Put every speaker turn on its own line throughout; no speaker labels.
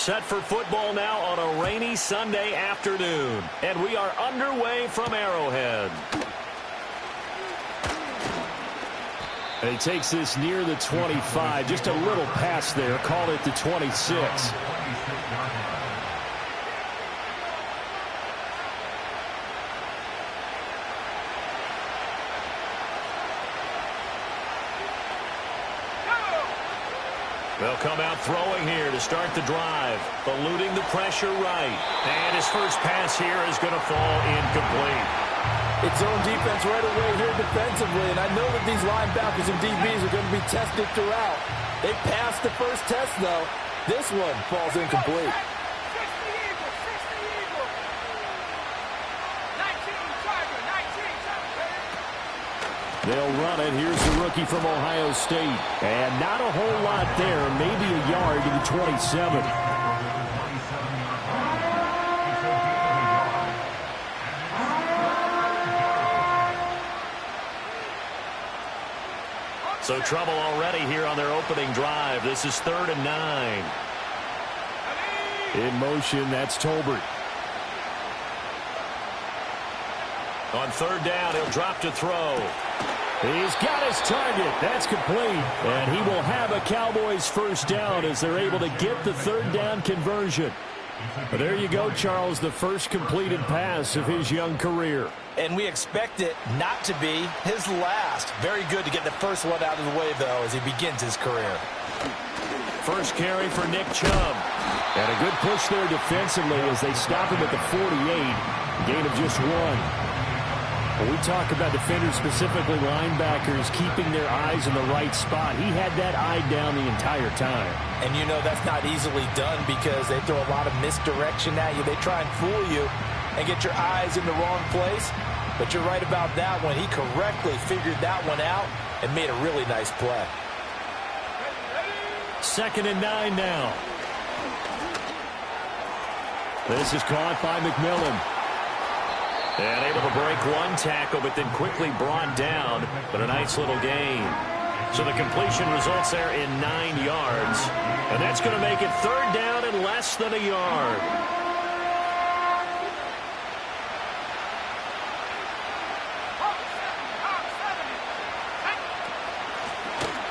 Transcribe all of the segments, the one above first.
set for football now on a rainy Sunday afternoon. And we are underway from Arrowhead.
And he takes this near the 25. Just a little pass there. Call it the 26.
They'll come out throwing here to start the drive. Eluding the pressure right. And his first pass here is going to fall incomplete.
It's zone defense right away here defensively, and I know that these linebackers and DBs are going to be tested throughout. They passed the first test, though. This one falls incomplete.
They'll run it. Here's the rookie from Ohio State. And not a whole lot there. Maybe a yard to the 27.
So trouble already here on their opening drive. This is 3rd and 9.
In motion, that's Tolbert.
On 3rd down, he'll drop to throw.
He's got his target. That's complete. And he will have a Cowboys first down as they're able to get the 3rd down conversion. But there you go, Charles, the first completed pass of his young career.
And we expect it not to be his last. Very good to get the first one out of the way, though, as he begins his career.
First carry for Nick Chubb.
And a good push there defensively as they stop him at the 48. Gain of just 1. When we talk about defenders, specifically linebackers, keeping their eyes in the right spot, he had that eye down the entire time.
And you know that's not easily done because they throw a lot of misdirection at you. They try and fool you and get your eyes in the wrong place. But you're right about that one. He correctly figured that one out and made a really nice play.
2nd and 9 now. This is caught by McMillan.
And able to break one tackle, but then quickly brought down. But a nice little gain. So the completion results there in 9 yards. And that's going to make it 3rd down and less than a yard.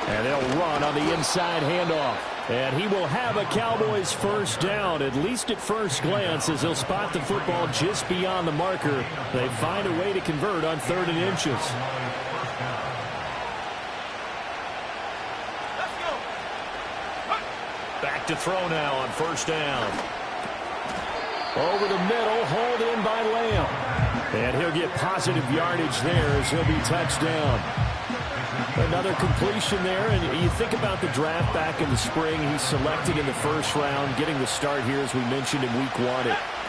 And they'll run on the inside handoff. And he will have a Cowboys first down, at least at first glance, as he'll spot the football just beyond the marker. They find a way to convert on 3rd and inches.
Back to throw now on 1st down.
Over the middle, hauled in by Lamb. And he'll get positive yardage there as he'll be touched down. Another completion there, and you think about the draft back in the spring. He's selected in the 1st round, getting the start here, as we mentioned, in week 1.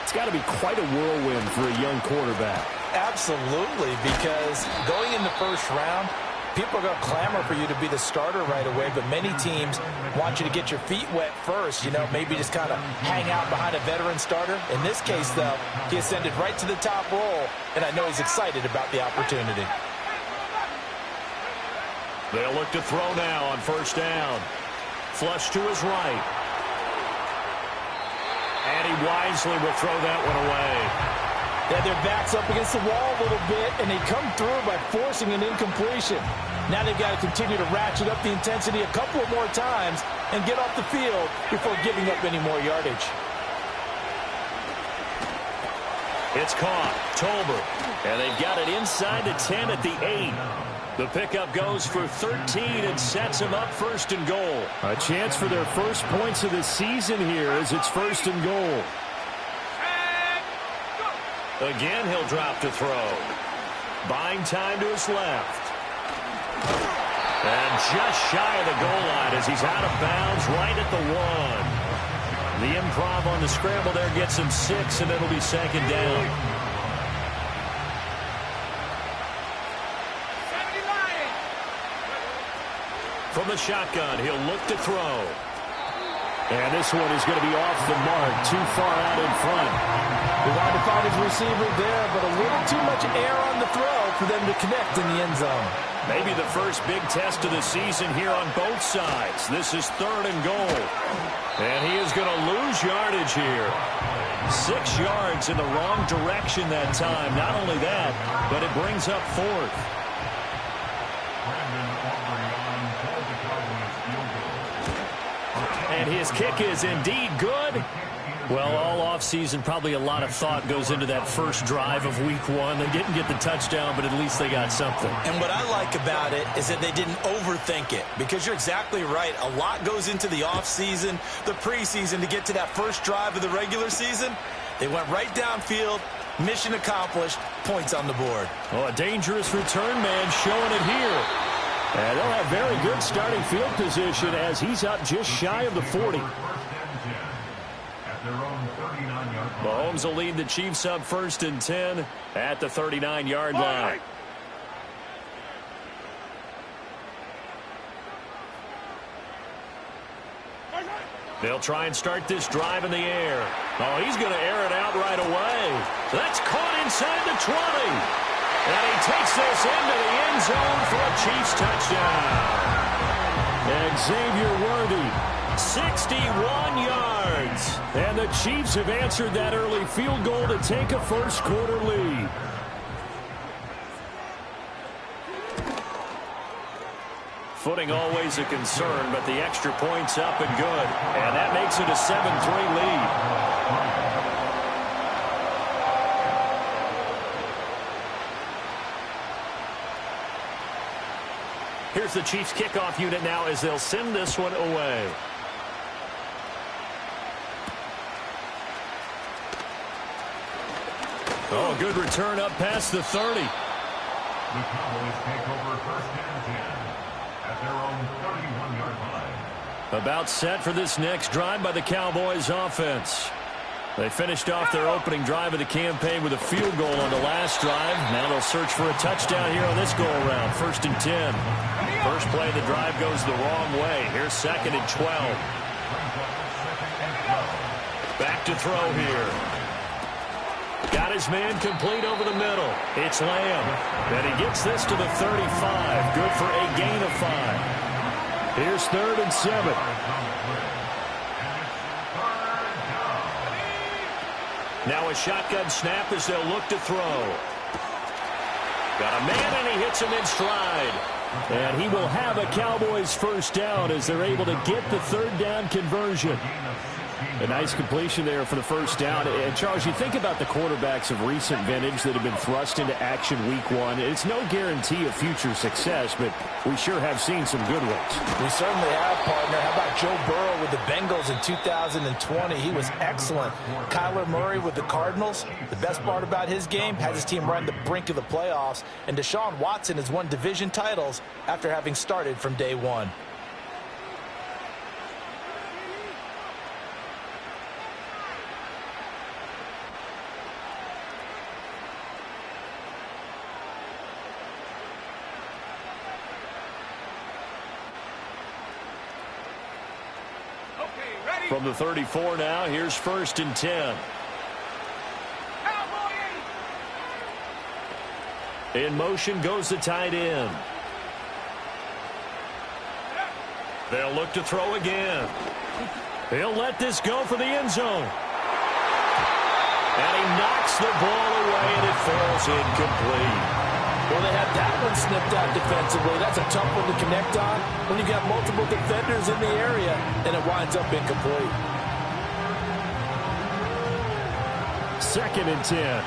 It's got to be quite a whirlwind for a young quarterback.
Absolutely, because going in the 1st round, people are going to clamor for you to be the starter right away, but many teams want you to get your feet wet first, you know, maybe just kind of hang out behind a veteran starter. In this case, though, he ascended right to the top roll, and I know he's excited about the opportunity.
They'll look to throw now on 1st down. Flush to his right. And he wisely will throw that one away.
Yeah, their back's up against the wall a little bit, and they come through by forcing an incompletion. Now they've got to continue to ratchet up the intensity a couple more times and get off the field before giving up any more yardage.
It's caught. Tolbert. And they've got it inside the 10 at the 8. The pickup goes for 13 and sets him up 1st and goal.
A chance for their first points of the season here as it's 1st and goal.
Again, he'll drop to throw. Buying time to his left. And just shy of the goal line as he's out of bounds right at the 1. The improv on the scramble there gets him 6, and it'll be 2nd down. From the shotgun, he'll look to throw.
And this one is going to be off the mark, too far out in front.
He wanted to find his receiver there, but a little too much air on the throw for them to connect in the end zone.
Maybe the first big test of the season here on both sides. This is 3rd and goal. And he is going to lose yardage here. 6 yards in the wrong direction that time. Not only that, but it brings up 4th. And his kick is indeed good. Well, all offseason, probably a lot of thought goes into that first drive of week 1. They didn't get the touchdown, but at least they got something.
And what I like about it is that they didn't overthink it, because you're exactly right. A lot goes into the offseason, the preseason, to get to that first drive of the regular season. They went right downfield, mission accomplished, points on the board.
Oh, a dangerous return man showing it here. And they'll have very good starting field position as he's up just shy of the 40. Mahomes will lead the Chiefs up 1st and 10 at the 39-yard line. They'll try and start this drive in the air. Oh, he's going to air it out right away. That's caught inside the 20. And he takes this into the end zone for a Chiefs touchdown. And Xavier Worthy, 61 yards. And the Chiefs have answered that early field goal to take a first-quarter lead. Footing always a concern, but the extra point's up and good. And that makes it a 7-3 lead. Here's the Chiefs kickoff unit now as they'll send this one away. Oh, good return up past the 30.
The Cowboys take over 1st and 10 at their own 31-yard line.
About set for this next drive by the Cowboys offense. They finished off their opening drive of the campaign with a field goal on the last drive. Now they'll search for a touchdown here on this go-around. 1st and 10. First play of the drive goes the wrong way. Here's 2nd and 12. Back to throw here. Got his man complete over the middle. It's Lamb. And he gets this to the 35. Good for a gain of 5. Here's 3rd and 7. Now a shotgun snap as they'll look to throw. Got a man, and he hits him in stride. And he will have a Cowboys first down as they're able to get the 3rd down conversion. A nice completion there for the first down. And, Charles, you think about the quarterbacks of recent vintage that have been thrust into action week 1. It's no guarantee of future success, but we sure have seen some good ones.
We certainly have, partner. How about Joe Burrow with the Bengals in 2020? He was excellent. Kyler Murray with the Cardinals. The best part about his game, has his team right on the brink of the playoffs. And Deshaun Watson has won division titles after having started from day 1.
From the 34 now, here's 1st and 10. In motion goes the tight end. They'll look to throw again. He'll let this go for the end zone. And he knocks the ball away, and it falls incomplete.
Well, they had that one snipped out defensively. That's a tough one to connect on when you got multiple defenders in the area, and it winds up incomplete.
2nd and 10.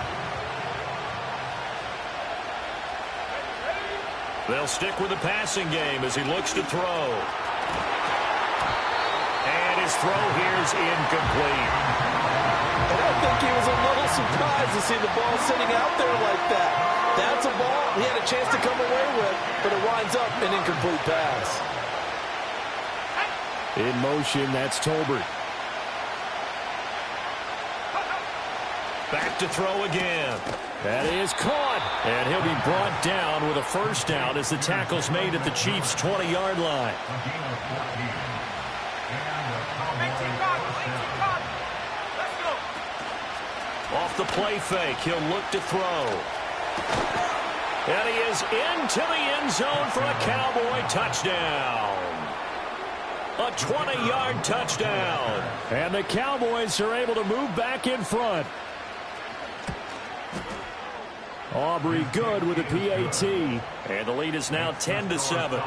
They'll stick with the passing game as he looks to throw. And his throw here is incomplete.
And I think he was a little surprised to see the ball sitting out there like that. That's a ball he had a chance to come away with, but it winds up an incomplete pass.
In motion, that's Tolbert. Back to throw again. That is caught. And he'll be brought down with a first down as the tackle's made at the Chiefs' 20-yard line. Off the play fake, he'll look to throw. And he is into the end zone for a Cowboy touchdown. A 20-yard touchdown. And the Cowboys are able to move back in front. Aubrey good with a PAT. And the lead is now 10-7.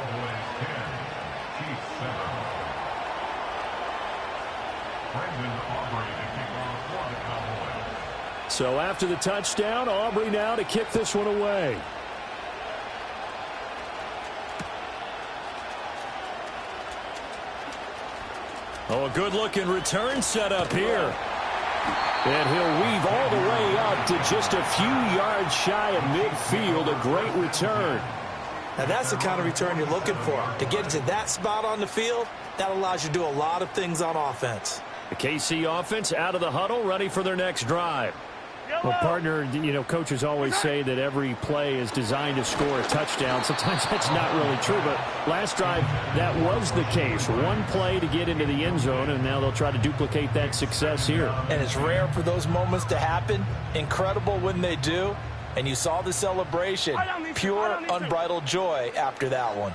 So after the touchdown, Aubrey now to kick this one away. Oh, a good-looking return set up here. And he'll weave all the way up to just a few yards shy of midfield. A great return.
Now, that's the kind of return you're looking for. To get to that spot on the field, that allows you to do a lot of things on offense.
The KC offense out of the huddle, ready for their next drive. Well, partner, you know, coaches always say that every play is designed to score a touchdown. Sometimes that's not really true, but last drive, that was the case. One play to get into the end zone, and now they'll try to duplicate that success here.
And it's rare for those moments to happen. Incredible when they do. And you saw the celebration. Pure, unbridled joy after that one.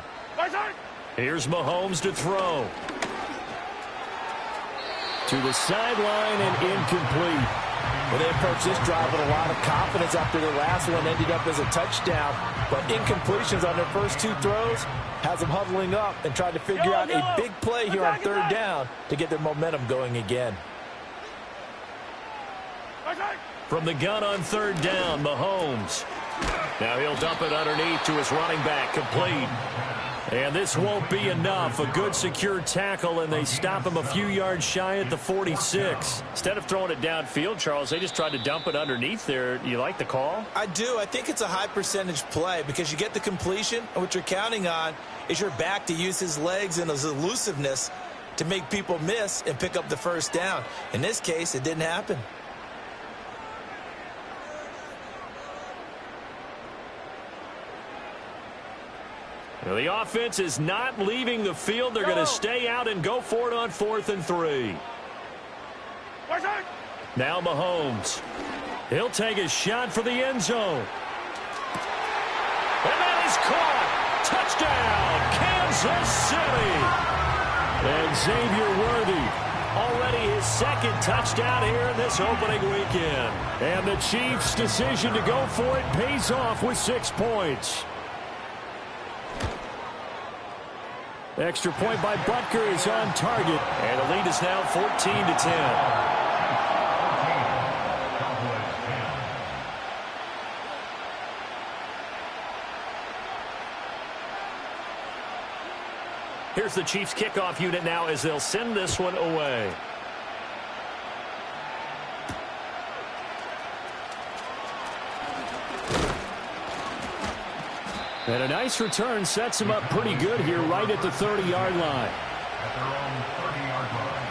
Here's Mahomes to throw. To the sideline and incomplete.
Well, they approached this drive with a lot of confidence after the last one ended up as a touchdown. But incompletions on their first two throws has them huddling up and trying to figure out a big play here on third down to get their momentum going again.
From the gun on third down, Mahomes. Now he'll dump it underneath to his running back, complete. And this won't be enough. A good secure tackle, and they stop him a few yards shy at the 46. Instead of throwing it downfield, Charles, they just tried to dump it underneath there. You like the call?
I do. I think it's a high percentage play because you get the completion, and what you're counting on is your back to use his legs and his elusiveness to make people miss and pick up the first down. In this case, it didn't happen.
Well, the offense is not leaving the field. They're going to stay out and go for it on 4th and 3. Now Mahomes. He'll take a shot for the end zone. And that is caught. Touchdown, Kansas City. And Xavier Worthy, already his second touchdown here in this opening weekend. And the Chiefs' decision to go for it pays off with 6 points. Extra point by Butker is on target. And the lead is now 14-10. Here's the Chiefs kickoff unit now as they'll send this one away. And a nice return sets him up pretty good here right at the 30-yard line.
At their own 30-yard line.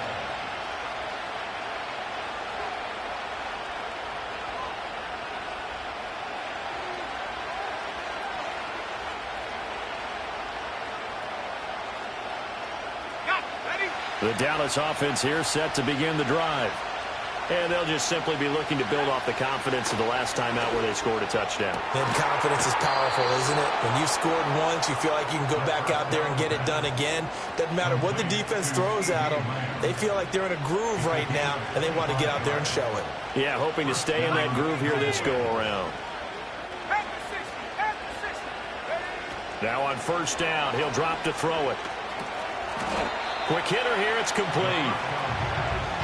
The Dallas offense here set to begin the drive. And they'll just simply be looking to build off the confidence of the last time out where they scored a touchdown.
And confidence is powerful, isn't it? When you've scored once, you feel like you can go back out there and get it done again. Doesn't matter what the defense throws at them. They feel like they're in a groove right now, and they want to get out there and show it.
Yeah, hoping to stay in that groove here this go-around. Now on first down, he'll drop to throw it. Quick hitter here, it's complete.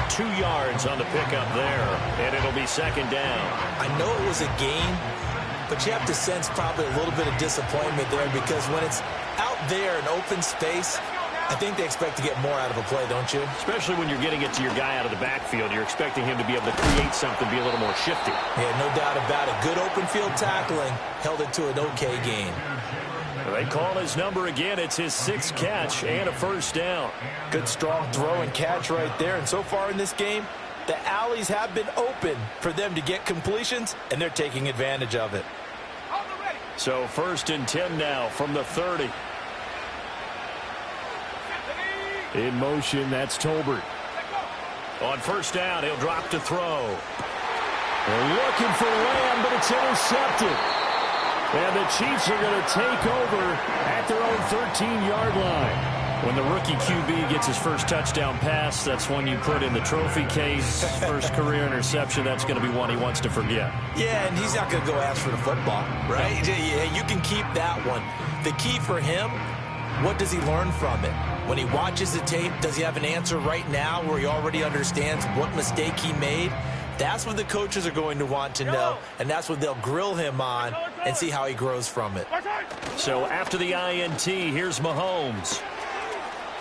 2 yards on the pickup there, and it'll be second down.
I know it was a gain, but you have to sense probably a little bit of disappointment there because when it's out there in open space, I think they expect to get more out of a play, don't you?
Especially when you're getting it to your guy out of the backfield. You're expecting him to be able to create something, be a little more shifty.
Yeah, no doubt about it. Good open field tackling held it to an okay gain.
They call his number again. It's his 6th catch and a first down.
Good strong throw and catch right there. And so far in this game, the alleys have been open for them to get completions, and they're taking advantage of it.
So 1st and 10 now from the 30. In motion, that's Tolbert. On first down, he'll drop to throw. They're looking for Lamb, but it's intercepted. And the Chiefs are going to take over at their own 13-yard line.
When the rookie QB gets his first touchdown pass, that's one you put in the trophy case. First career interception, that's going to be one he wants to forget.
Yeah, and he's not going to go ask for the football, right? Yeah, you can keep that one. The key for him, what does he learn from it? When he watches the tape, does he have an answer right now where he already understands what mistake he made? That's what the coaches are going to want to know, and that's what they'll grill him on and see how he grows from it.
So after the INT, here's Mahomes.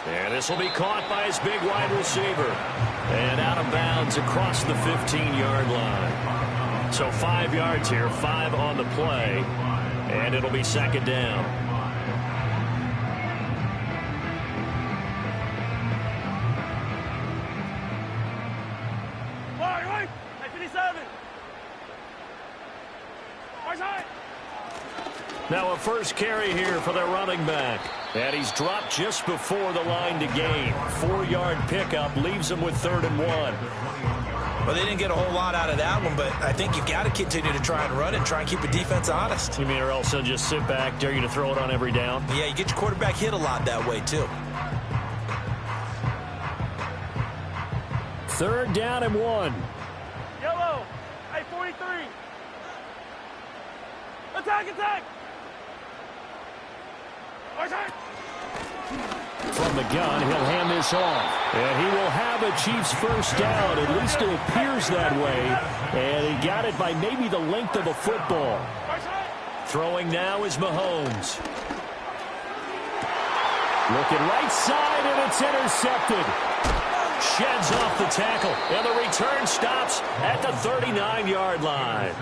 And this will be caught by his big wide receiver. And out of bounds across the 15-yard line. So 5 yards here, 5 on the play. And it'll be second down.
Right, 57.
Now a first carry here for their running back. And he's dropped just before the line to gain. 4-yard pickup leaves him with 3rd and 1.
Well, they didn't get a whole lot out of that one, but I think you've got to continue to try and run and try and keep the defense honest.
You mean or else they'll just sit back, dare you to throw it on every down?
Yeah, you get your quarterback hit a lot that way, too.
3rd down and 1.
Yellow. 43. Attack.
From the gun, he'll hand this off. And he will have a Chiefs first down. At least it appears that way. And he got it by maybe the length of a football.
Throwing now is Mahomes.
Looking right side, and it's intercepted.
Sheds off the tackle. And the return stops at the 39-yard line.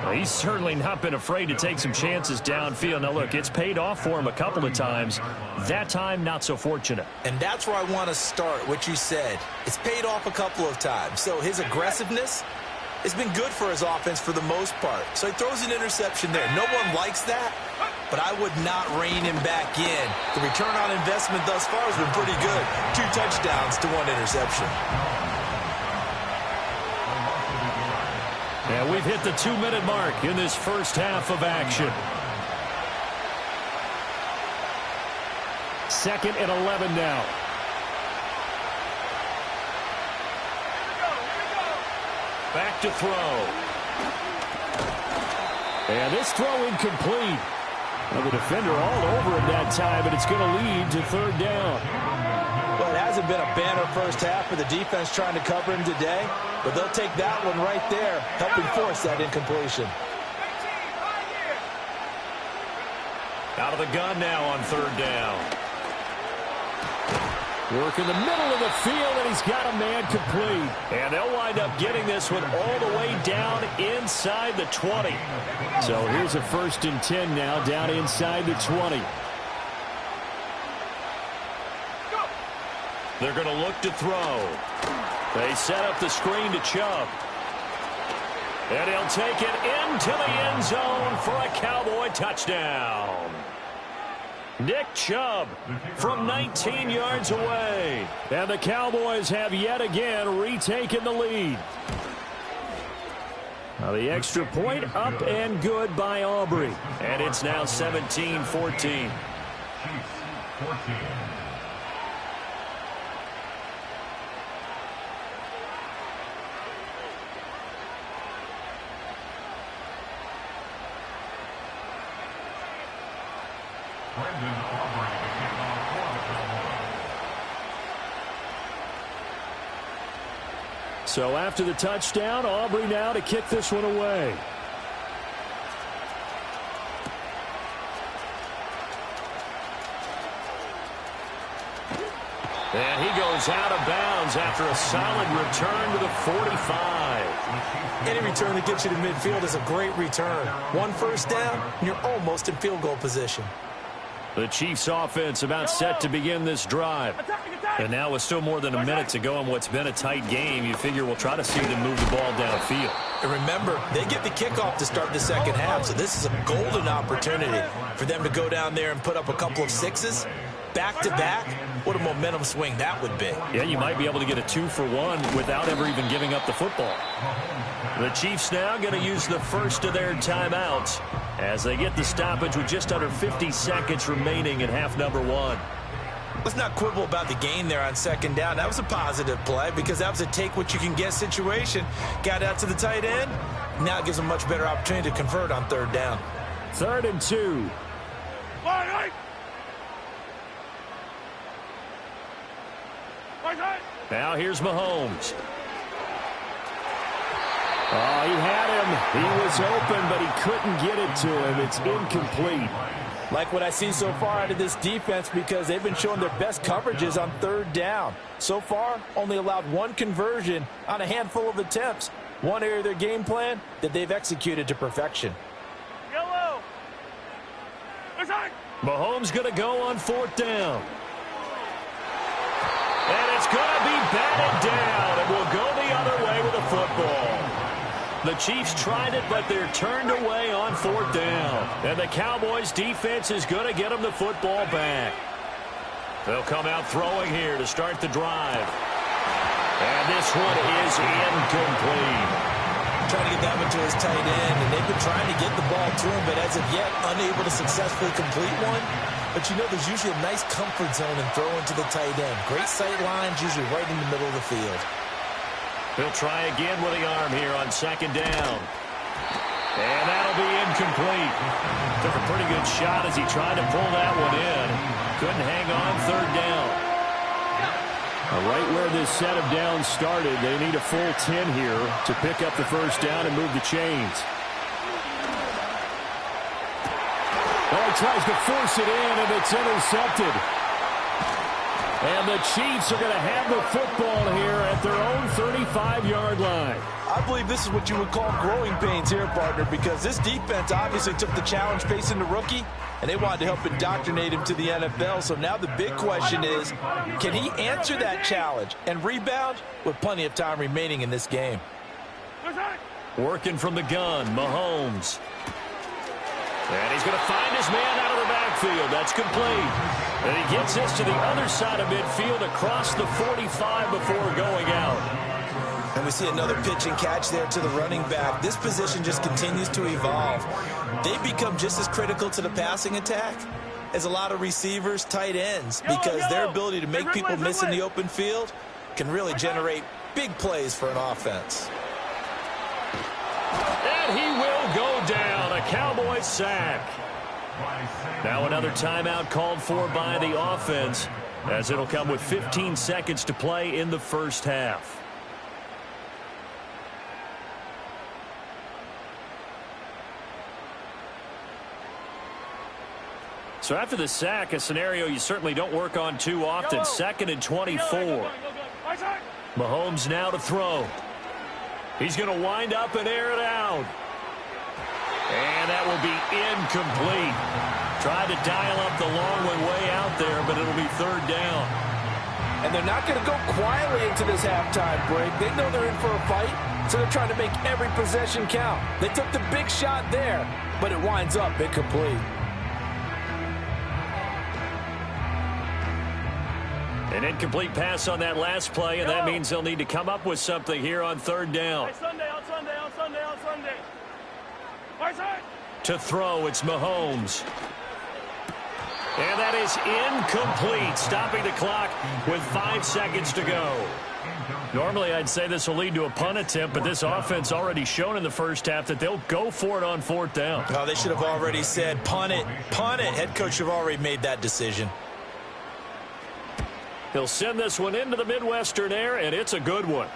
Well, he's certainly not been afraid to take some chances downfield. Now, look, it's paid off for him a couple of times. That time, not so fortunate.
And that's where I want to start, what you said. It's paid off a couple of times. So his aggressiveness has been good for his offense for the most part. So he throws an interception there. No one likes that, but I would not rein him back in. The return on investment thus far has been pretty good. 2 touchdowns to 1 interception.
And we've hit the 2-minute mark in this first half of action.
2nd and 11 now.
Back to throw.
And this throw incomplete. Well, the defender all over him that time, but it's going to lead to 3rd down.
Well, it hasn't been a banner first half for the defense trying to cover him today, but they'll take that one right there, helping force that incompletion.
Out of the gun now on 3rd down.
Work in the middle of the field, and he's got a man complete.
And they'll wind up getting this one all the way down inside the 20.
So here's a 1st and 10 now, down inside the 20.
They're going to look to throw. They set up the screen to Chubb. And he'll take it into the end zone for a Cowboy touchdown. Nick Chubb from 19 yards away.
And the Cowboys have yet again retaken the lead. Now the extra point up and good by Aubrey.
And it's now 17-14.
Chiefs 14. Brendan Aubrey to kick off for the Cowboys.
So after the touchdown, Aubrey now to kick this one away.
And he goes out of bounds after a solid return to the 45.
Any return that gets you to midfield is a great return. 1 first down, and you're almost in field goal position.
The Chiefs offense about set to begin this drive. And now with still more than a minute to go in what's been a tight game, you figure we'll try to see them move the ball downfield.
And remember, they get the kickoff to start the second half, so this is a golden opportunity for them to go down there and put up a couple of 6s. Back-to-back, what a momentum swing that would be.
Yeah, you might be able to get a 2-for-1 without ever even giving up the football. The Chiefs now going to use the first of their timeouts.
as they get the stoppage with just under 50 seconds remaining in half number one.
Let's not quibble about the gain there on second down. That was a positive play because that was a take-what-you-can-get situation. Got out to the tight end. Now it gives them a much better opportunity to convert on third down.
3rd and 2.
Right.
Now here's Mahomes. Oh, he had him. He was open, but he couldn't get it to him. It's incomplete.
Like what I see so far out of this defense because they've been showing their best coverages on third down. So far, only allowed one conversion on a handful of attempts. One area of their game plan that they've executed to perfection.
Yellow.
Mahomes going to go on 4th down. And it's going to be batted down. It will go the other way with a football. The Chiefs tried it, but they're turned away on 4th down. And the Cowboys defense is going to get them the football back. They'll come out throwing here to start the drive. And this one is incomplete.
Trying to get that one to his tight end, and they've been trying to get the ball to him, but as of yet, unable to successfully complete one. But, you know, there's usually a nice comfort zone in throwing to the tight end. Great sight lines, usually right in the middle of the field.
He'll try again with the arm here on 2nd down. And that'll be incomplete. Took a pretty good shot as he tried to pull that one in. Couldn't hang on 3rd down. Right where this set of downs started, they need a full 10 here to pick up the 1st down and move the chains. Oh, he tries to force it in, and it's intercepted. And the Chiefs are going to have the football here at their own 35-yard line.
I believe this is what you would call growing pains here, partner, because this defense obviously took the challenge facing the rookie, and they wanted to help indoctrinate him to the NFL. So now the big question is, can he answer that challenge and rebound with plenty of time remaining in this game?
Working from the gun, Mahomes. And he's going to find his man out of the backfield. That's complete. And he gets this to the other side of midfield across the 45 before going out.
And we see another pitch and catch there to the running back. This position just continues to evolve. They become just as critical to the passing attack as a lot of receivers, tight ends, because their ability to make people miss in the open field can really generate big plays for an offense.
And he will go down. A Cowboys sack. Now another timeout called for by the offense, as it'll come with 15 seconds to play in the 1st half. So after the sack, a scenario you certainly don't work on too often. 2nd and 24. Mahomes now to throw. He's going to wind up and air it out. And that will be incomplete. Tried to dial up the long one way out there, but it'll be 3rd down.
And they're not going to go quietly into this halftime break. They know they're in for a fight, so they're trying to make every possession count. They took the big shot there, but it winds up incomplete.
An incomplete pass on that last play, and that means they'll need to come up with something here on 3rd down.
Sunday.
To throw, it's Mahomes. And that is incomplete, stopping the clock with 5 seconds to go. Normally, I'd say this will lead to a punt attempt, but this offense already shown in the 1st half that they'll go for it on 4th down.
Oh, they should have already said, punt it, punt it. Head coach should have already made that decision.
He'll send this one into the Midwestern air, and it's a good one.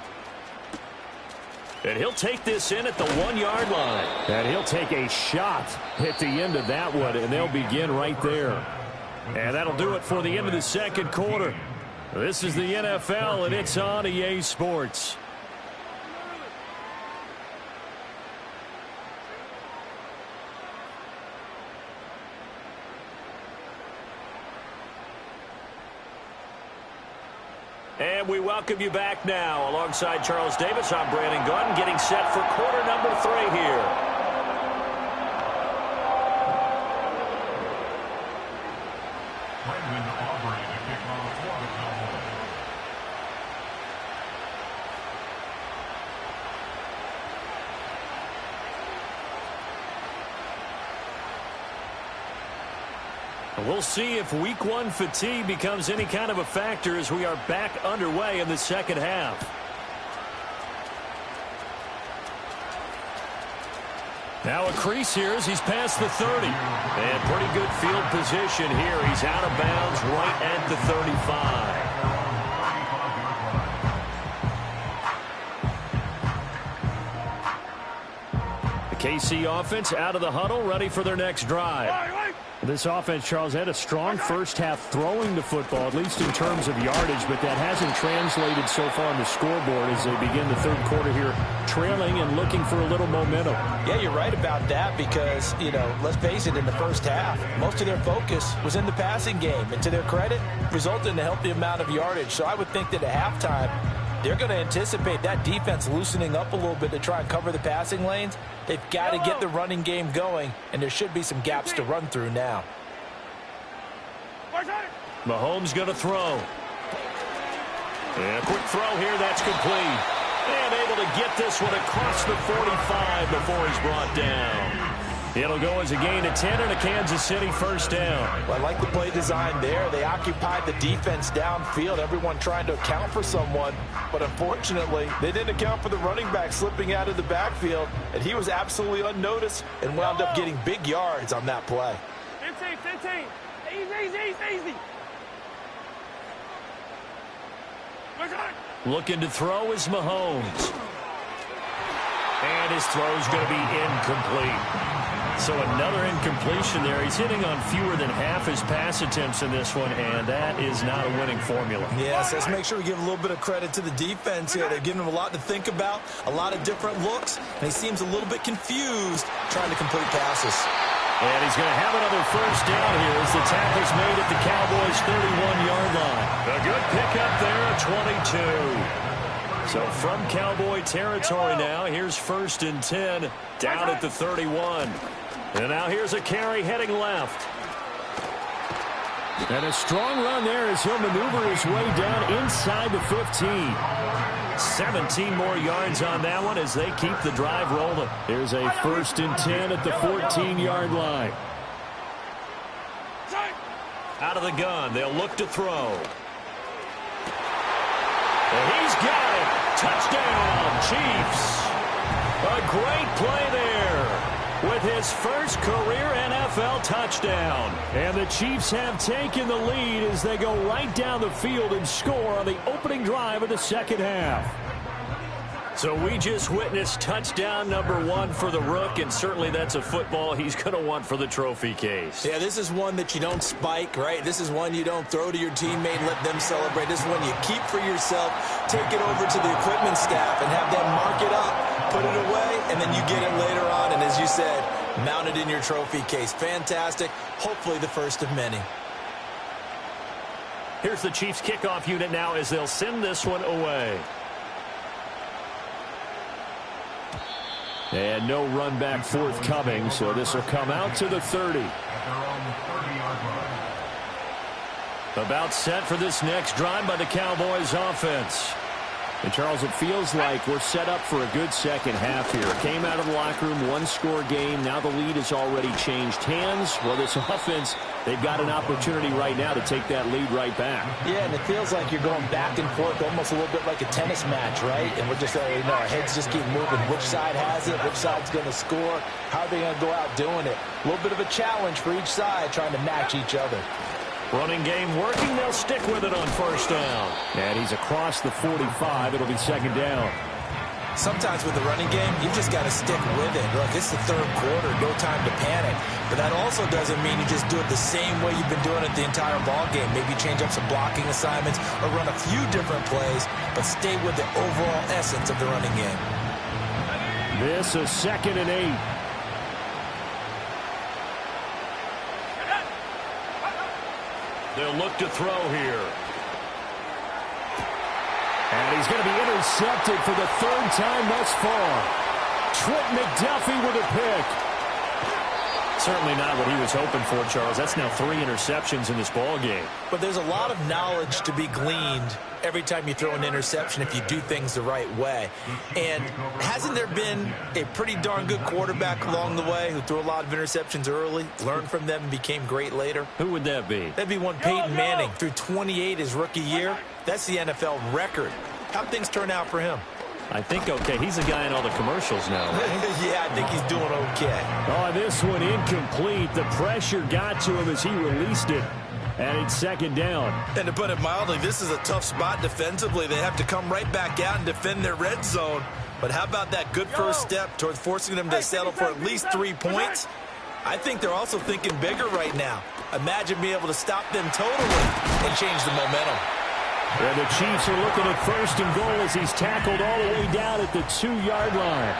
And he'll take this in at the 1-yard line. And he'll take a shot at the end of that one, and they'll begin right there. And that'll do it for the end of the 2nd quarter. This is the NFL, and it's on EA Sports. And we welcome you back now. Alongside Charles Davis, I'm Brandon Gunn, getting set for quarter number 3 here. We'll see if week one fatigue becomes any kind of a factor as we are back underway in the second half. Now a crease here as he's past the 30. And pretty good field position here. He's out of bounds right at the 35. KC offense out of the huddle, ready for their next drive. This offense, Charles, had a strong first half throwing the football, at least in terms of yardage, but that hasn't translated so far on the scoreboard as they begin the third quarter here, trailing and looking for a little momentum.
Yeah, you're right about that because, let's face it, in the first half, most of their focus was in the passing game, and to their credit, resulted in a healthy amount of yardage. So I would think that at halftime, they're going to anticipate that defense loosening up a little bit to try and cover the passing lanes. They've got to get the running game going, and there should be some gaps to run through now.
Mahomes going to throw. And a quick throw here, that's complete. And able to get this one across the 45 before he's brought down. It'll go as a gain of 10 and a Kansas City first down.
Well, I like the play design there. They occupied the defense downfield, everyone trying to account for someone. But unfortunately, they didn't account for the running back slipping out of the backfield. And he was absolutely unnoticed and wound up getting big yards on that play.
15. Easy.
Looking to throw is Mahomes. And his throw's going to be incomplete. So another incompletion there. He's hitting on fewer than half his pass attempts in this one, and that is not a winning formula.
Yes, let's make sure we give a little bit of credit to the defense here. They're giving him a lot to think about, a lot of different looks, and he seems a little bit confused trying to complete passes.
And he's going to have another first down here as the tackle's made at the Cowboys' 31-yard line. A good pickup there at 22. So from Cowboy territory now, here's 1st and 10 down at the 31. And now here's a carry heading left. And a strong run there as he'll maneuver his way down inside the 15. 17 more yards on that one as they keep the drive rolling. There's a 1st and 10 at the 14-yard line. Out of the gun, they'll look to throw. And he's got it. Touchdown, Chiefs. A great play there with his first career NFL touchdown. And the Chiefs have taken the lead as they go right down the field and score on the opening drive of the second half. So we just witnessed touchdown number 1 for the Rook, and certainly that's a football he's going to want for the trophy case.
Yeah, this is one that you don't spike, right? This is one you don't throw to your teammate and let them celebrate. This is one you keep for yourself, take it over to the equipment staff and have them mark it up, put it away, and then you get it later on, and as you said, mount it in your trophy case. Fantastic. Hopefully the first of many.
Here's the Chiefs kickoff unit now as they'll send this one away. And no run back forthcoming, so this will come out to the 30. About set for this next drive by the Cowboys offense. And Charles, it feels like we're set up for a good second half here. Came out of the locker room, one-score game. Now the lead has already changed hands. Well, this offense, they've got an opportunity right now to take that lead right back.
Yeah, and it feels like you're going back and forth, almost a little bit like a tennis match, right? And we're just, our heads just keep moving. Which side has it? Which side's going to score? How are they going to go out doing it? A little bit of a challenge for each side, trying to match each other.
Running game working. They'll stick with it on first down. And he's across the 45. It'll be second down.
Sometimes with the running game, you've just got to stick with it. Look, it's the third quarter. No time to panic. But that also doesn't mean you just do it the same way you've been doing it the entire ball game. Maybe change up some blocking assignments or run a few different plays, but stay with the overall essence of the running game.
This is 2nd and 8. They'll look to throw here. And he's going to be intercepted for the 3rd time thus far. Trent McDuffie with a pick. Certainly not what he was hoping for, Charles. That's now 3 interceptions in this ball game.
But there's a lot of knowledge to be gleaned every time you throw an interception if you do things the right way. And hasn't there been a pretty darn good quarterback along the way who threw a lot of interceptions early, learned from them, and became great later?
Who would that be?
That'd be one Peyton Manning. Threw 28 his rookie year. That's the NFL record. How'd things turn out for him?
I think okay. He's a guy in all the commercials now, right?
Yeah, I think he's doing okay.
Oh, this one incomplete. The pressure got to him as he released it. And it's second down.
And to put it mildly, this is a tough spot defensively. They have to come right back out and defend their red zone. But how about that good first step towards forcing them to settle for at least 3 points? I think they're also thinking bigger right now. Imagine being able to stop them totally and change the momentum.
And the Chiefs are looking at first and goal as he's tackled all the way down at the 2-yard line.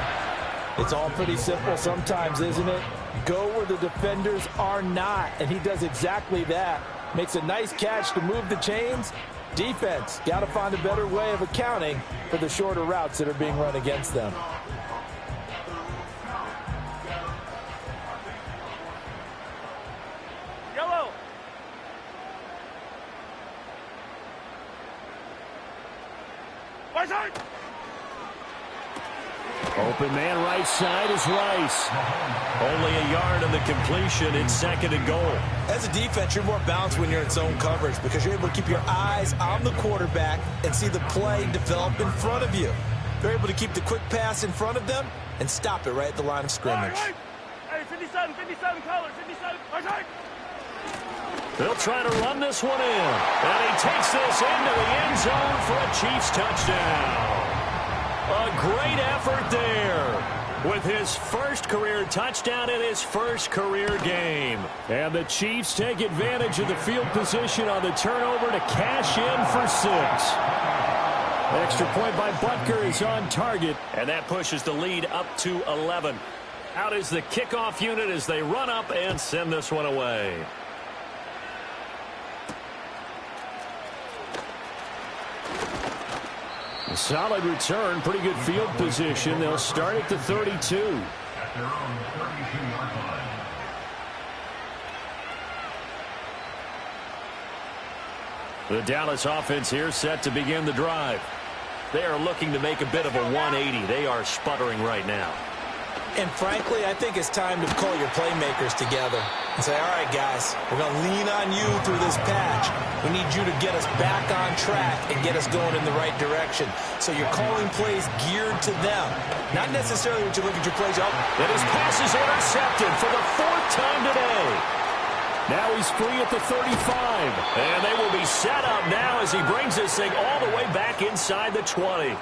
It's all pretty simple sometimes, isn't it? Go where the defenders are not, and he does exactly that. Makes a nice catch to move the chains. Defense, got to find a better way of accounting for the shorter routes that are being run against them.
Yellow. Right side.
Open man right side is Rice. Only a yard on the completion. It's second and goal.
As a defense, you're more balanced when you're in zone coverage because you're able to keep your eyes on the quarterback and see the play develop in front of you. They're able to keep the quick pass in front of them and stop it right at the line of scrimmage.
Right. Hey, 57 color, 57, right side.
They'll try to run this one in. And he takes this into the end zone for a Chiefs touchdown. A great effort there with his first career touchdown in his first career game. And the Chiefs take advantage of the field position on the turnover to cash in for 6. Extra point by Butker is on target, and that pushes the lead up to 11. Out is the kickoff unit as they run up and send this one away. A solid return, pretty good field position. They'll start at the 32.
At their own 32-yard line.
The Dallas offense here set to begin the drive. They are looking to make a bit of a 180. They are sputtering right now.
And frankly, I think it's time to call your playmakers together and say, all right, guys, we're going to lean on you through this patch. We need you to get us back on track and get us going in the right direction. So you're calling plays geared to them. Not necessarily what you look at your plays.
And his pass is intercepted for the 4th time today. Now he's free at the 35. And they will be set up now as he brings this thing all the way back inside the 20.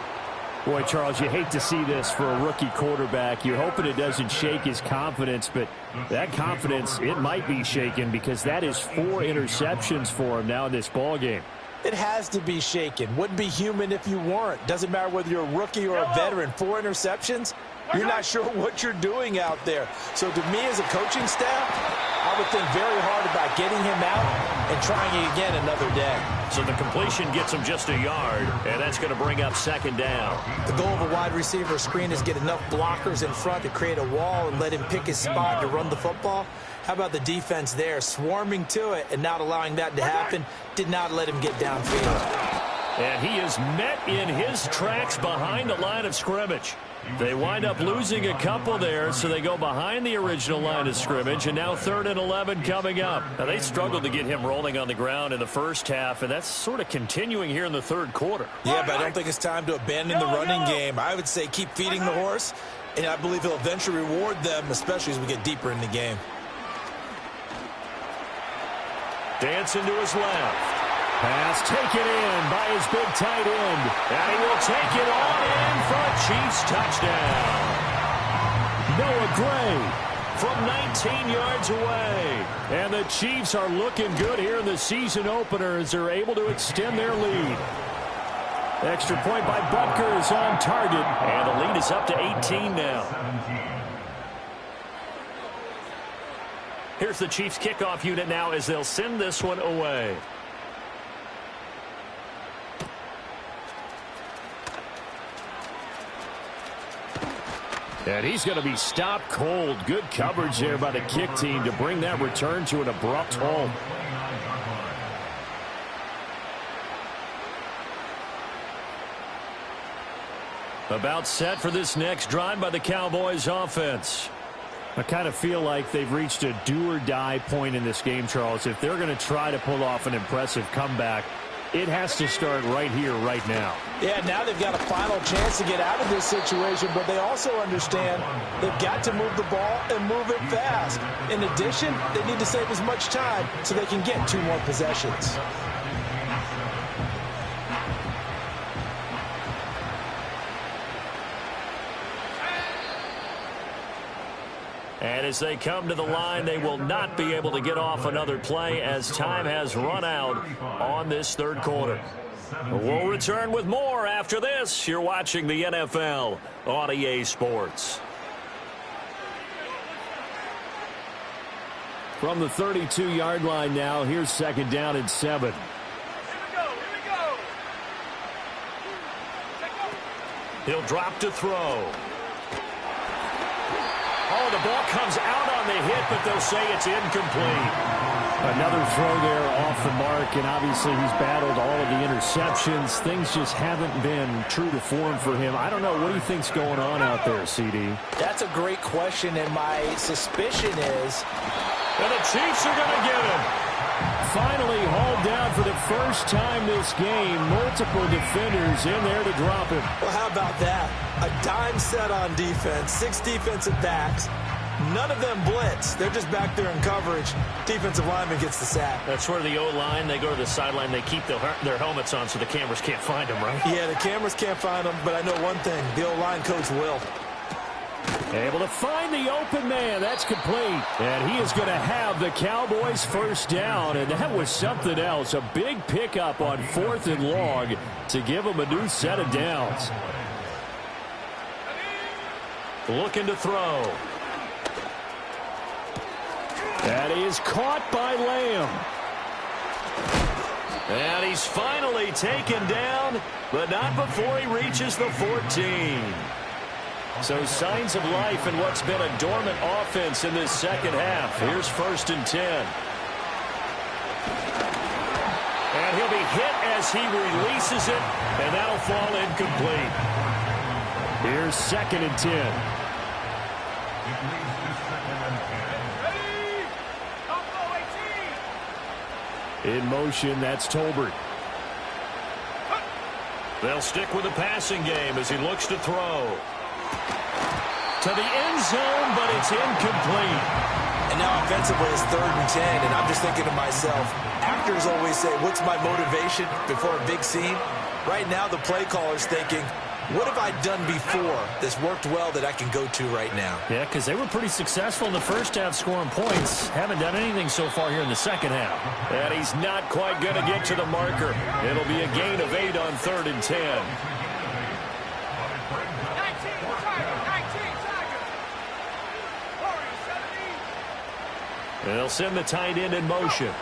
Boy, Charles, you hate to see this for a rookie quarterback. You're hoping it doesn't shake his confidence, but that confidence, it might be shaken because that is 4 interceptions for him now in this ball game.
It has to be shaken. Wouldn't be human if you weren't. Doesn't matter whether you're a rookie or a veteran. 4 interceptions, you're not sure what you're doing out there. So to me as a coaching staff, I would think very hard about getting him out and trying again another day.
So the completion gets him just a yard, and that's going to bring up second down.
The goal of a wide receiver screen is get enough blockers in front to create a wall and let him pick his spot to run the football. How about the defense there, swarming to it and not allowing that to happen? Did not let him get downfield.
And he is met in his tracks behind the line of scrimmage. They wind up losing a couple there, so they go behind the original line of scrimmage, and now 3rd and 11 coming up. Now, they struggled to get him rolling on the ground in the first half, and that's sort of continuing here in the 3rd quarter.
Yeah, but I don't think it's time to abandon the running game. I would say keep feeding the horse, and I believe he'll eventually reward them, especially as we get deeper in the game.
Dancing to his left. Pass taken in by his big tight end. And he will take it on in for a Chiefs touchdown. Noah Gray from 19 yards away. And the Chiefs are looking good here in the season opener as they're able to extend their lead. Extra point by Butker is on target. And the lead is up to 18 now. Here's the Chiefs kickoff unit now as they'll send this one away. And he's going to be stopped cold. Good coverage there by the kick team to bring that return to an abrupt halt. About set for this next drive by the Cowboys offense. I kind of feel like they've reached a do-or-die point in this game, Charles. If they're going to try to pull off an impressive comeback, it has to start right here, right now.
Yeah, now they've got a final chance to get out of this situation, but they also understand they've got to move the ball and move it fast. In addition, they need to save as much time so they can get 2 more possessions.
And as they come to the line, they will not be able to get off another play as time has run out on this third quarter. We'll return with more after this. You're watching the NFL on EA Sports. From the 32-yard line now, here's second down and 7. He'll drop to throw. Oh, the ball comes out on the hit, but they'll say it's incomplete. Another throw there off the mark, and obviously he's battled all of the interceptions. Things just haven't been true to form for him. I don't know. What do you think's going on out there, CD?
That's a great question, and my suspicion is...
And the Chiefs are going to get him. Finally hauled down for the first time this game. Multiple defenders in there to drop him.
Well, how about that? A dime set on defense, 6 defensive backs. None of them blitz. They're just back there in coverage. Defensive lineman gets the sack.
That's where the O-line, they go to the sideline, they keep their helmets on so the cameras can't find them, right?
Yeah, the cameras can't find them, but I know one thing. The O-line coach will.
Able to find the open man. That's complete. And he is going to have the Cowboys first down. And that was something else. A big pickup on 4th and long to give them a new set of downs. Looking to throw. That is caught by Lamb. And he's finally taken down, but not before he reaches the 14. So signs of life in what's been a dormant offense in this second half. Here's 1st and 10. And he'll be hit as he releases it, and that'll fall incomplete. Here's 2nd and 10. In motion, that's Tolbert. They'll stick with the passing game as he looks to throw. To the end zone, but it's incomplete.
And now offensively it's 3rd and 10, and I'm just thinking to myself, actors always say, what's my motivation before a big scene? Right now the play caller's thinking, what have I done before that's worked well that I can go to right now?
Yeah, because they were pretty successful in the first half scoring points. Haven't done anything so far here in the second half. And he's not quite going to get to the marker. It'll be a gain of 8 on 3rd and 10. They'll send the tight end in motion.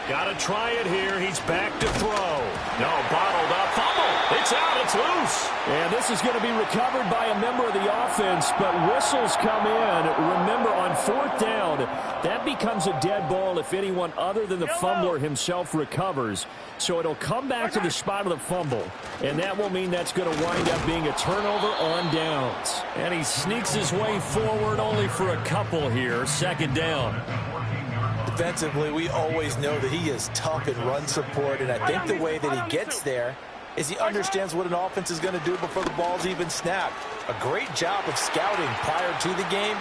Got to try it here. He's back to throw. No, bottled up. Fumble. It's out. It's loose. And this is going to be recovered by a member of the offense, but whistles come in. Remember, on 4th down, that becomes a dead ball if anyone other than the fumbler himself recovers. So it'll come back to the spot of the fumble, and that will mean that's going to wind up being a turnover on downs. And he sneaks his way forward only for a couple here. 2nd down.
Defensively, we always know that he is tough in run support, and I think the way that he gets there is he understands what an offense is going to do before the ball's even snapped. A great job of scouting prior to the game,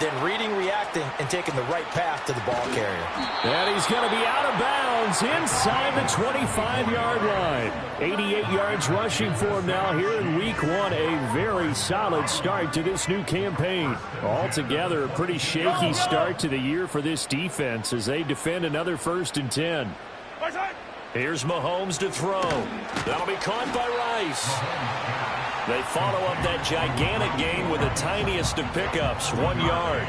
then reading, reacting, and taking the right path to the ball carrier.
And he's going to be out of bounds inside the 25-yard line. 88 yards rushing for him now here in Week 1. A very solid start to this new campaign. Altogether, a pretty shaky start to the year for this defense as they defend another 1st and 10. Here's Mahomes to throw. That'll be caught by Rice. They follow up that gigantic gain with the tiniest of pickups, 1 yard.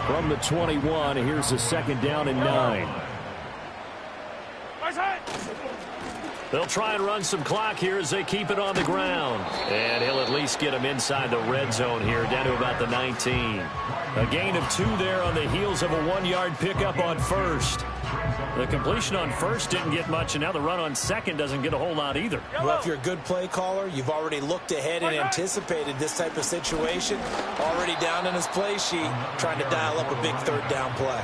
From the 21, here's a 2nd down and 9. They'll try and run some clock here as they keep it on the ground. And he'll at least get them inside the red zone here, down to about the 19. A gain of 2 there on the heels of a 1-yard pickup on first. The completion on first didn't get much, and now the run on second doesn't get a whole lot either.
Well, if you're a good play caller, you've already looked ahead and anticipated this type of situation. Already down in his play sheet, trying to dial up a big third down play.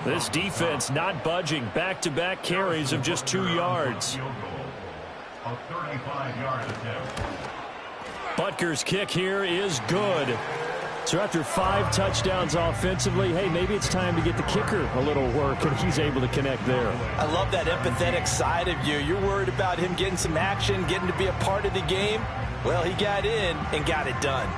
This defense not budging. Back-to-back carries of just 2 yards.
A 35-yard attempt.
Butker's kick here is good. So after 5 touchdowns offensively, hey, maybe it's time to get the kicker a little work, and he's able to connect there.
I love that empathetic side of you. You're worried about him getting some action, getting to be a part of the game. Well, he got in and got it done.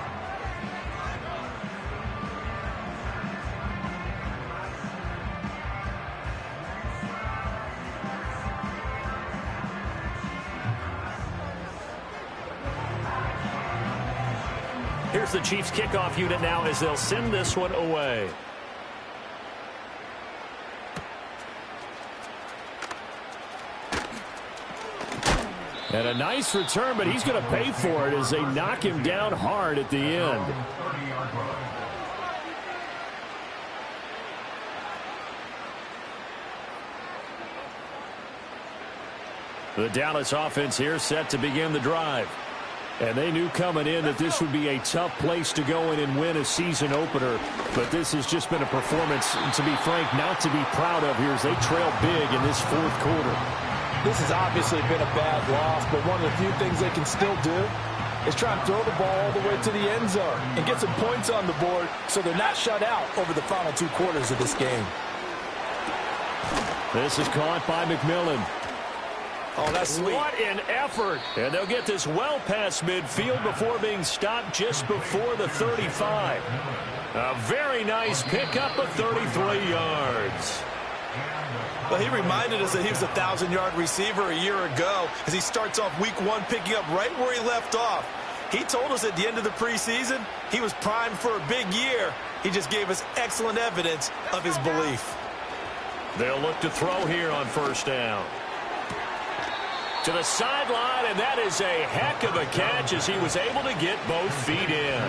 Here's the Chiefs kickoff unit now as they'll send this one away. And a nice return, but he's going to pay for it as they knock him down hard at the end. The Dallas offense here set to begin the drive. And they knew coming in that this would be a tough place to go in and win a season opener. But this has just been a performance, to be frank, not to be proud of here as they trail big in this fourth quarter.
This has obviously been a bad loss, but one of the few things they can still do is try and throw the ball all the way to the end zone and get some points on the board so they're not shut out over the final 2 quarters of this game.
This is caught by McMillan.
Oh, that's sweet.
What an effort. And they'll get this well past midfield before being stopped just before the 35. A very nice pickup of 33 yards.
Well, he reminded us that he was a 1,000-yard receiver a year ago as he starts off week 1 picking up right where he left off. He told us at the end of the preseason he was primed for a big year. He just gave us excellent evidence of his belief.
They'll look to throw here on first down. To the sideline, and that is a heck of a catch as he was able to get both feet in.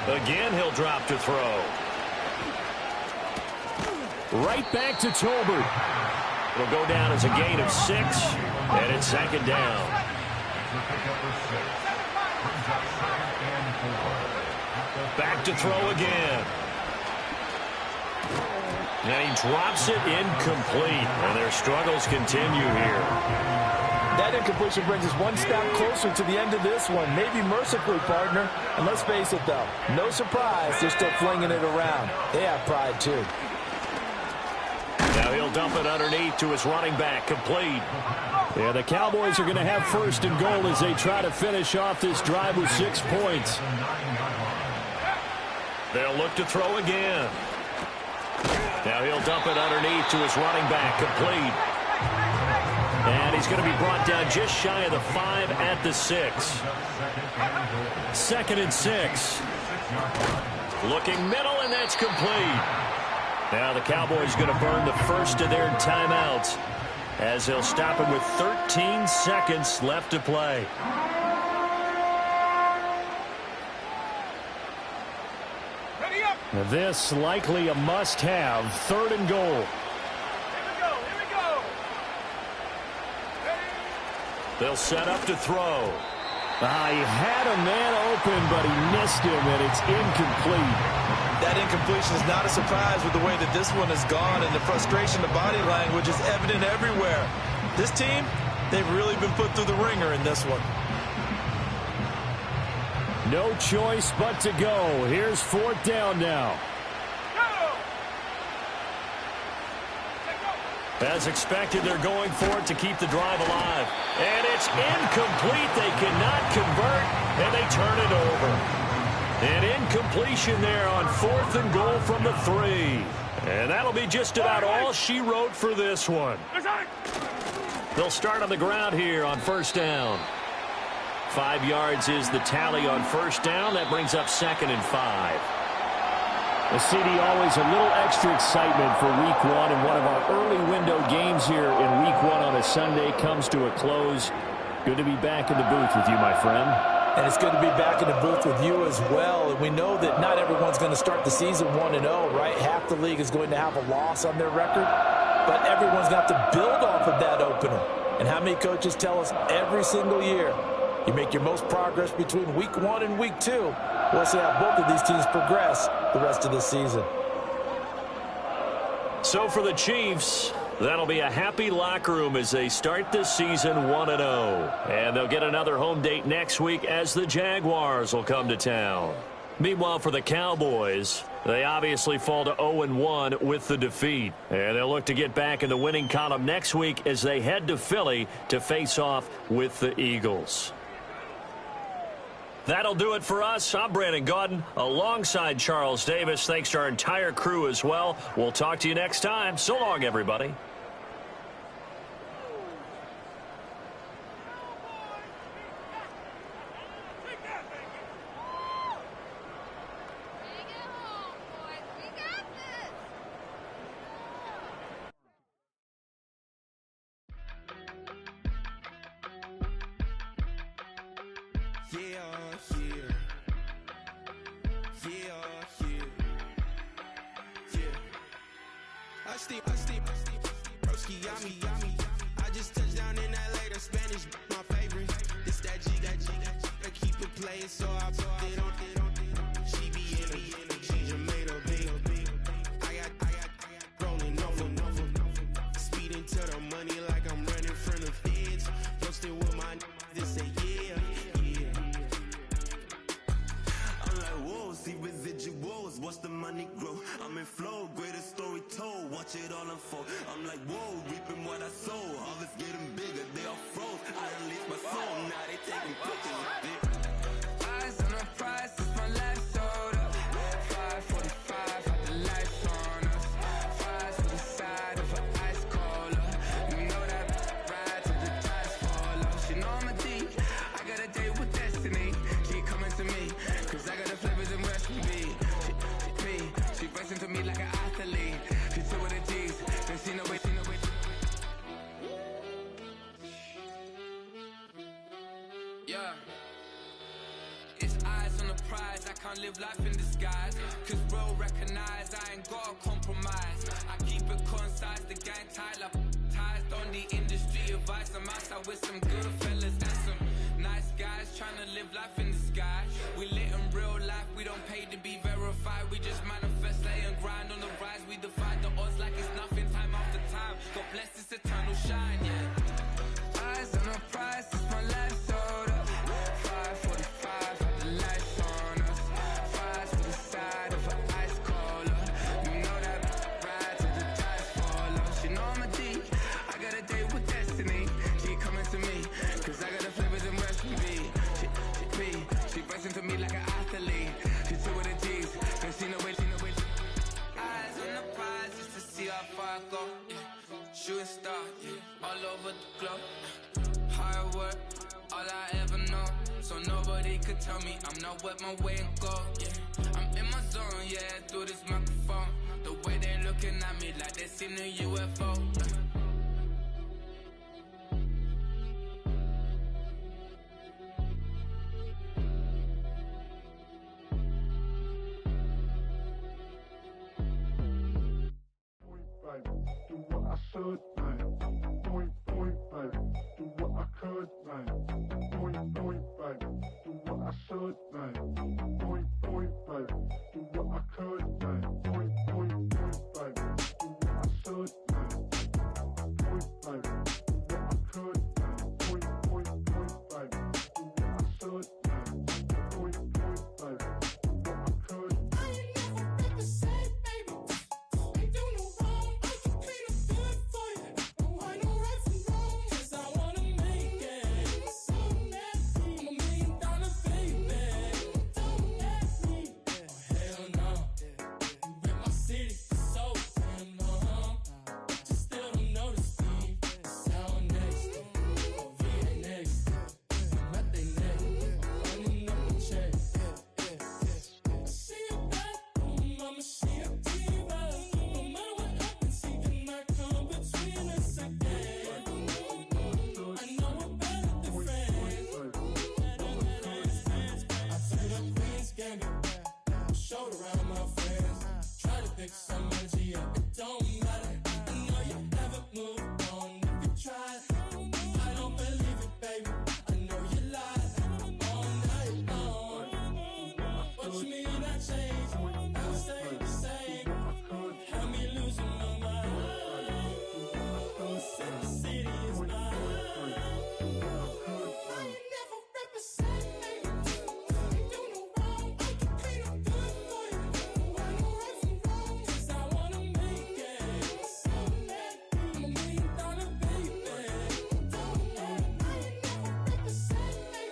Again, he'll drop to throw. Right back to Tolbert. It'll go down as a gain of 6, and it's second down. Back to throw again. And he drops it incomplete, and their struggles continue here.
That incompletion brings us one step closer to the end of this one. Maybe mercifully, partner. And let's face it, though, no surprise, they're still flinging it around. They have pride, too.
Now he'll dump it underneath to his running back, complete. Yeah, the Cowboys are going to have first and goal as they try to finish off this drive with 6 points. They'll look to throw again. Now he'll dump it underneath to his running back, complete. And he's going to be brought down just shy of the 5 at the 6. Second and 6. Looking middle, and that's complete. Now the Cowboys going to burn the first of their timeouts as they'll stop him with 13 seconds left to play. This likely a must-have, 3rd and goal.
Here we go.
They'll set up to throw. He had a man open, but he missed him, and it's incomplete.
That incompletion is not a surprise with the way that this one has gone, and the frustration, the body language is evident everywhere. This team, they've really been put through the ringer in this one.
No choice but to go. Here's 4th down now. As expected, they're going for it to keep the drive alive. And it's incomplete. They cannot convert, and they turn it over. An incompletion there on 4th and goal from the 3. And that'll be just about all she wrote for this one. They'll start on the ground here on first down. 5 yards is the tally on first down. That brings up 2nd and 5. The CD, always a little extra excitement for Week 1, and one of our early window games here in Week 1 on a Sunday comes to a close. Good to be back in the booth with you, my friend.
And it's good to be back in the booth with you as well. And we know that not everyone's going to start the season 1-0, right? Half the league is going to have a loss on their record, but everyone's got to build off of that opener. And how many coaches tell us every single year, you make your most progress between Week 1 and Week 2. We'll see how both of these teams progress the rest of this season.
So for the Chiefs, that'll be a happy locker room as they start this season 1-0. And they'll get another home date next week as the Jaguars will come to town. Meanwhile, for the Cowboys, they obviously fall to 0-1 with the defeat. And they'll look to get back in the winning column next week as they head to Philly to face off with the Eagles. That'll do it for us. I'm Brandon Gaudin alongside Charles Davis. Thanks to our entire crew as well. We'll talk to you next time. So long, everybody.
I just touched down in LA, the Spanish, my favorite. This that G, I keep it playing, so I put it on. She be in a she just made a big. I got rolling over. Speeding to the money like I'm running from the feds. Posting with my they say yeah. I'm like, whoa, see residuals, watch the money grow. I'm in flow, greatest story told, watch it all unfold. I'm like, whoa, reaping what I sow. Harvest getting bigger, they all froze. I release my soul, now they taking pictures. Eyes on the prize, it's my life sold up. 545, had the lights on us. Fries to the side of an ice cola. You know that ride till the tires fall off. She know I'm a D, I got a date with destiny. Keep coming to me, cause I got the flavors and recipes. She racing to me like an athlete. She two with the G's, then she no way. Yeah. It's eyes on the prize, I can't live life in disguise. Cause bro recognize I ain't gotta compromise. I keep it concise, the gang tied up. Ties on the industry advice. I'm outside with some good fellas and some nice guys trying to live life in the sky. We lit in real life, we don't pay to be verified. We just manifest, lay and grind on the rise. We defy the odds like it's nothing, time after time. God bless this eternal shine, yeah. Eyes on the prize, it's my life sold up. 545, had the lights on us. Fries to the side of an ice cola. You know that ride till the tires fall off. She know I'm a D, I got a date with destiny. She coming to me, cause I got the flavors and recipes. She racing to me like an athlete. She two with the G's, then she no way. Eyes on the prize just to see how far I go, yeah. Shooting star, yeah. All over the globe. Hard work, all I ever know. So nobody could tell me I'm not wet my way and go, yeah. I'm in my zone, yeah, through this microphone. The way they looking at me like they seen a UFO.
Do what I should, man. Point, baby. Do what I could, man. Point, baby. Do what I should, man. Point, baby. Do what I could, man. Point, baby. Do what I should, man. Point, baby. Do what I could, man. Point, baby. Do what I should, man. Point, baby. Do what I could.
I ain't never been the same, baby. Ain't do no wrong. I can be the good for you. Don't want no right from wrong. 'Cause I wanna make it. So nasty. I'm $1 million baby. Don't let me. Oh, hell not change. I'll stay the same. Have me losing my mind. The city is mine. I ain't never represent me. Ain't do no wrong. I can clean up good for you. I know right from wrong. 'Cause I wanna make it. I'm $1 million baby. Don't let I ain't never represent me.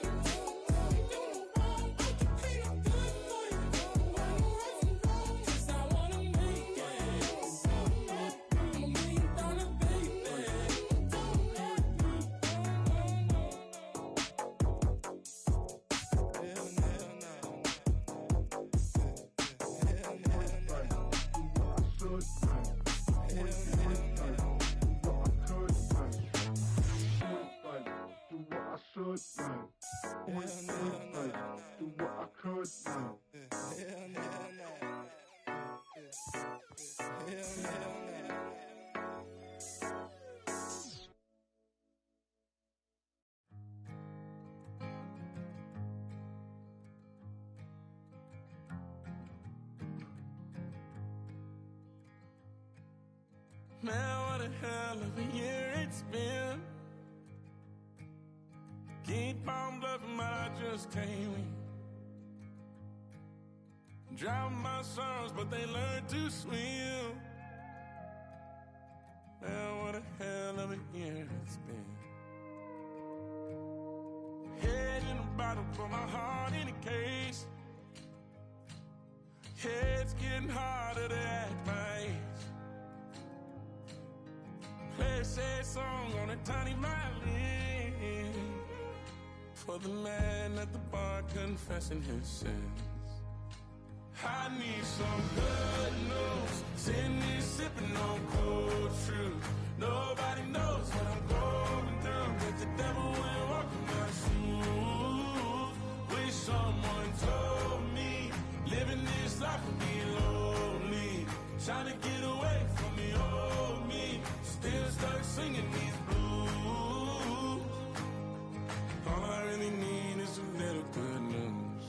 Ain't do no wrong. I can clean up good for you. I know right from wrong. 'Cause I wanna make it. I'm $1 million baby. Don't let me.
Man, what a hell of a year it's been. Keep on bluffing, but I just can't win. Drown my sons, but they learn to swim. Man, what a hell of a year it's been. Head in a bottle, put my heart in a case. It's getting harder to act my age. Play a sad song on a tiny violin for the man at the bar confessing his sins. I need some good news. Sitting here sipping on cold truth. Nobody knows what I'm going through, but the devil will walk in my shoes. Wish someone told me living this life would be lonely. Trying to get away from the old me. Still stuck singing these blues. All I really need is a little good news.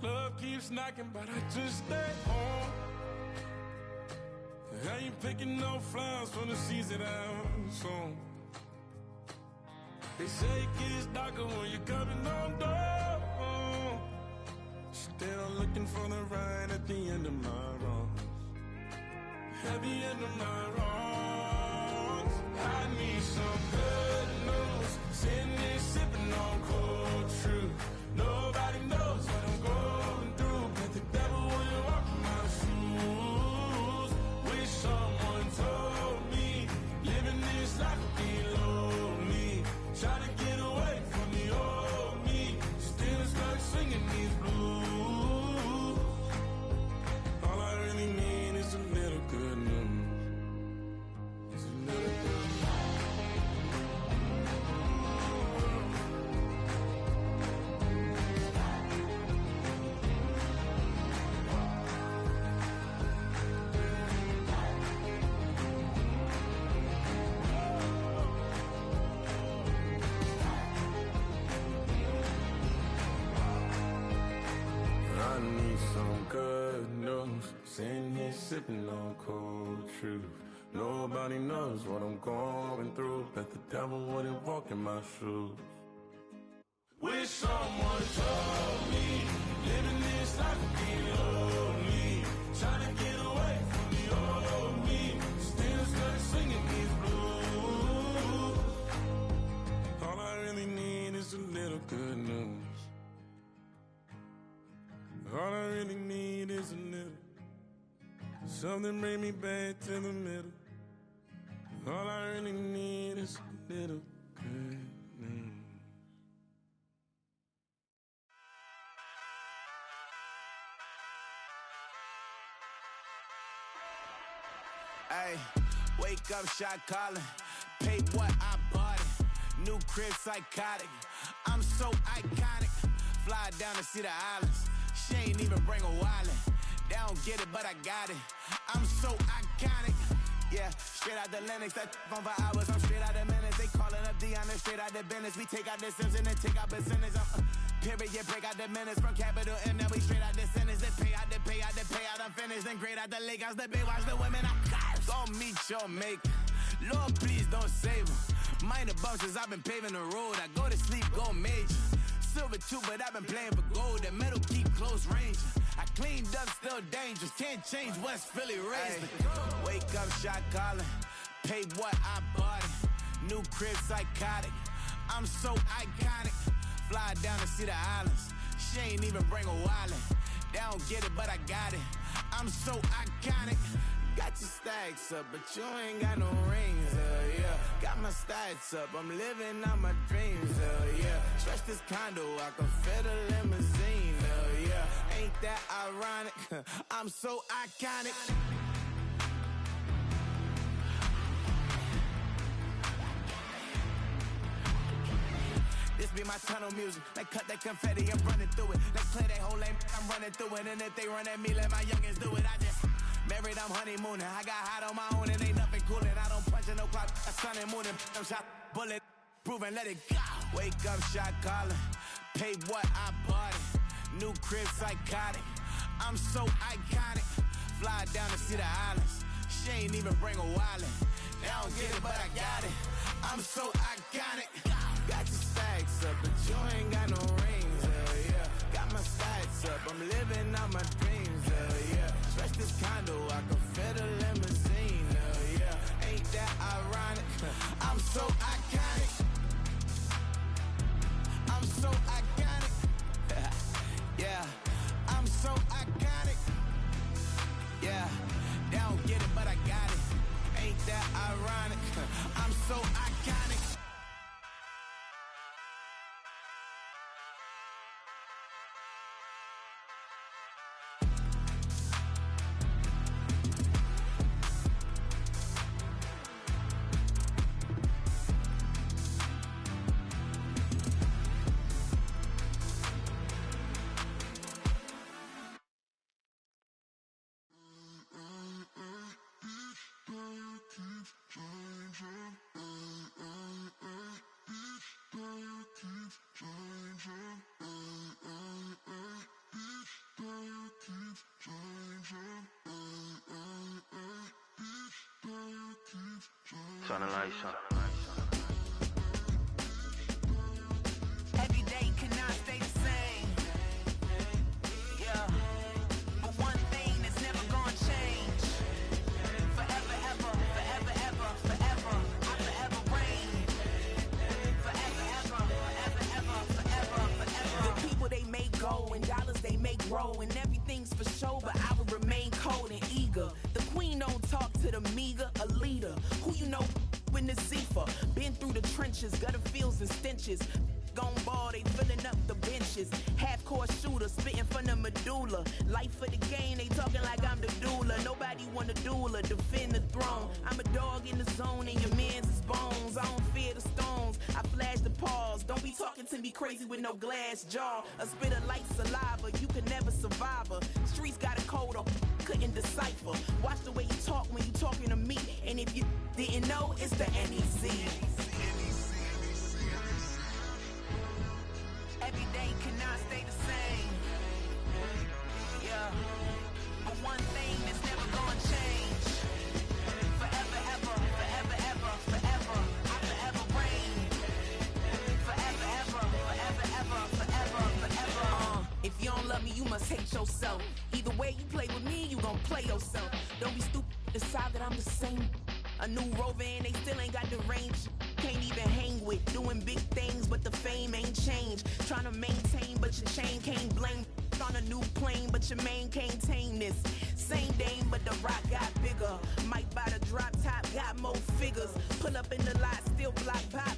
Love keeps knocking, but I just stay home. I ain't picking no flowers from the seeds that I've sown. They say it gets darker when you're coming on door. Still looking for the right at the end of my wrongs. At the end of my wrongs, I need some good news. Sitting here sipping on cold truth. Nobody knows what I'm going through, but the devil will walk in my shoes. Wish someone told me living this life would be lonely. Trying to get away from the old me. Still stuck singing these blues. All I really need is a little good news. It's a little good news. I need some good news. Sitting here sipping on cold truth. Nobody knows what I'm going through, but the devil wouldn't walk in my shoes. Wish someone told me living this life would be lonely. Trying to get away from the old me. Still stuck singing these blues. All I really need is a little good news. All I really need is a little. Something bring me back to the middle. All I really need is a little good news.
Ay, wake up, shot calling. Paid what I bought it. New crib, psychotic. I'm so iconic. Fly down to see the islands. She ain't even bring a wallet. They don't get it, but I got it. I'm so iconic. Yeah, straight out the Lennox. That on for hours. I'm straight out the minutes. They calling up Dion, straight out the business. We take out the Sims and then take out percentage. Period, break out the minutes from capital M. Now we straight out the sentence. They pay out, I'm finished. Then grade out the lake house, the big watch the women. I got gon' meet your mate. Lord, please don't save them. Minor bumps as I've been paving the road. I go to sleep, go major. Silver too, but I've been playing for gold. The metal keep close range. I cleaned up, still dangerous. Can't change West Philly raised. Wake up, shot calling. Pay what I bought it. New crib, psychotic. I'm so iconic. Fly down to see the islands. She ain't even bring a wallet. They don't get it, but I got it. I'm so iconic. Got your stacks up, but you ain't got no rings, yeah. Got my stacks up, I'm living out my dreams, yeah. Stretch this condo, I can fit a limousine, yeah. Ain't that ironic? I'm so iconic. This be my tunnel music. They cut that confetti, I'm running through it. They clear that whole lane, I'm running through it. And if they run at me, let my youngins do it. I just married, I'm honeymooning. I got hot on my own and ain't nothing coolin'. I don't punch in no clock, a sun and moon. I'm shot, bullet, proven, let it go. Wake up, shot calling. Pay what I bought it. New crib, psychotic. I'm so iconic. Fly down to see the islands. She ain't even bring a wallet. They don't get it, but I got it. I'm so iconic. Got your stacks up, but you ain't got no rings, yeah. Got my stacks up, I'm living out my dreams, yeah. Stretch this condo, I can fit a limousine, yeah. Ain't that ironic? I'm so iconic. I'm so iconic. Yeah, I'm so iconic. Yeah, they don't get it, but I got it. Ain't that ironic? I'm so iconic.
Turn the lights on.
Every day cannot stay the same. Yeah. But one thing that's never gonna change. Forever, ever, forever, ever, forever. I forever reign. Forever, ever, forever, ever, forever, forever. The people they make go and dollars they make grow. And everything's for show, but I will remain cold and eager. The queen don't talk to the meager, a leader. Who you know in the Zephyr? Been through the trenches, gutter fields and stenches. Gone ball, they filling up the benches. Half-court shooter, spitting from the medulla. Life for the game, they talking like I'm the doula. Nobody want a doula, defend the throne. I'm a dog in the zone and your man's is bones. I don't fear the stones, I flash the paws. Don't be talking to me crazy with no glass jaw. A spit of light saliva, you can never survive her. Streets got a code up, couldn't decipher. Watch the way you talk when you talking to me. And if you didn't know, it's the NEC. Every day cannot stay the same. Yeah. But one thing that's never gonna change. Forever, ever, forever, ever, forever. I forever reign. Forever, ever, forever, ever, forever, forever. If you don't love me, you must hate yourself. Either way you play with me, you gon' play yourself. Don't be stupid, decide that I'm the same. A new Rover and they still ain't got the range. Can't even hang with, doing big things, but the fame ain't changed. Trying to maintain, but your chain can't blame. On a new plane, but your main can't tame this. Same dame, but the rock got bigger. Might buy the drop top, got more figures. Pull up in the lot, still block pop.